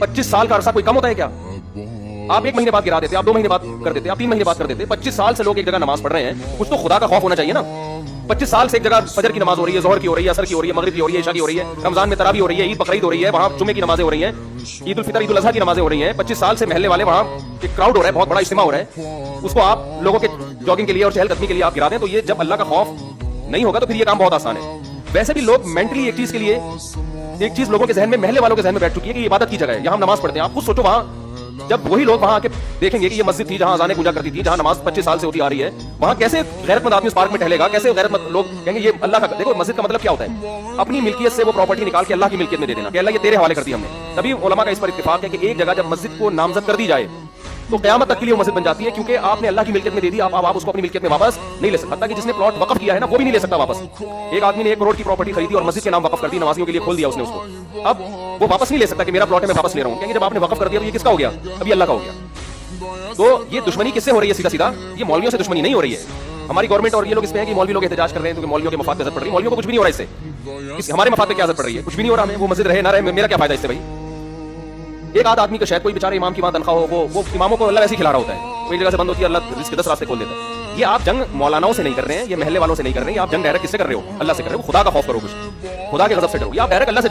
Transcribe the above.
25 साल का अरसा कोई कम होता है क्या? आप 1 महीने बाद गिरा देते, आप 2 महीने बाद कर देते, आप 3 महीने बाद कर देते। 25 साल से लोग एक जगह नमाज पढ़ रहे हैं, कुछ तो खुदा का खौफ होना चाहिए ना। 25 साल से एक जगह फजर की नमाज हो रही है, जोहर की हो रही है, असर की हो रही है, मगरिब की हो रही है, इशा की हो रही है, रमजान में तरावी हो रही है, ईद बकरीद हो रही है, वहाँ जुमे की नमाजें हो रही हैं, ईद उल फितर ईद उल अज़हा की नमाजें हो रही हैं। 25 साल से महल्ले वाले वहाँ एक क्राउड हो रहा है, बहुत बड़ा इज्तिमा हो रहा है, उसको आप लोगों के जॉगिंग के लिए और चहलकदमी के लिए आप गिरा दें, तो ये जब अल्लाह का खौफ नहीं होगा तो फिर ये काम बहुत आसान है। वैसे भी लोग मेंटली एक चीज के लिए, एक चीज लोगों के जहन में, महल्ले वालों के जहन में बैठ चुकी है कि ये इबादत की जगह है, यहाँ हम नमाज पढ़ते हैं। आप खुद सोचो, वहाँ जब वही लोग वहाँ आके देखेंगे कि ये मस्जिद थी जहाँ अज़ानें पूजा करती थी, जहाँ नमाज 25 साल से होती आ रही है, वहाँ कैसे गैरतमंद आदमी उस पार्क में टहलेगा? कैसे गैरतमंद लोग कहेंगे ये अल्लाह का? देखो, मस्जिद का मतलब क्या होता है? अपनी मिल्कियत से वो प्रॉपर्टी निकाल के अल्लाह की मिल्कियत में दे देना कि अल्लाह ये तेरे हवाले कर दी हमने। तभी उलमा का इस पर इत्तेफाक है कि एक जगह जब मस्जिद को नामजद कर दी जाए तो क़यामत तक के लिए वो मस्जिद बन जाती है, क्योंकि आपने अल्लाह की मिल्कियत में दे दी, आप उसको अपनी मिल्कियत में वापस नहीं ले सकता। हत्ता कि जिसने प्लॉट वक़्फ किया है ना, वो भी नहीं ले सकता वापस। एक आदमी ने 1 करोड़ की प्रॉपर्टी खरीदी और मस्जिद के नाम वक़्फ कर दी, नमाजियों के लिए खोल दिया उसने उसको, अब वो वापस नहीं ले सकता कि मेरा प्लॉट है मैं वापस ले रहा हूँ, क्योंकि जब आपने वक़्फ कर दिया तो ये किसका हो गया? अभी अल्लाह का हो गया। तो ये दुश्मनी किससे हो रही है? सीधा सीधा ये मौलवियों से दुश्मनी नहीं हो रही है। हमारी गवर्नमेंट और ये लोग इसमें है कि मौलवी लोग एहतजाज कर रहे हैं क्योंकि मौलवियों के मफाद पे असर पड़ रही है। मौलवियों को कुछ भी नहीं हो रहा इससे, हमारे मफाद पे क्या असर पड़ रही है? कुछ भी नहीं हो रहा हमें, वो मस्जिद रहे ना रहे, मेरा क्या फायदा इससे भाई? एक आध आदमी का शायद कोई बेचारे इमाम की वहां तनख्वाह हो, वो इमामों को अल्लाह ऐसे ही खिला रहा होता है, कोई जगह से बंद होती है, अल्लाह रिस्क के 10 रास्ते खोल देता है। ये आप जंग मौलानाओं से नहीं कर रहे हैं, ये महल्ले वालों से नहीं कर रहे हैं, आप जंग डायरेक्ट किससे कर रहे हो? अल्लाह से कर रहे हो। खुदा का खौफ करो, कुछ खुदा के गजब से डरो। ये आप डायरेक्ट अल्लाह से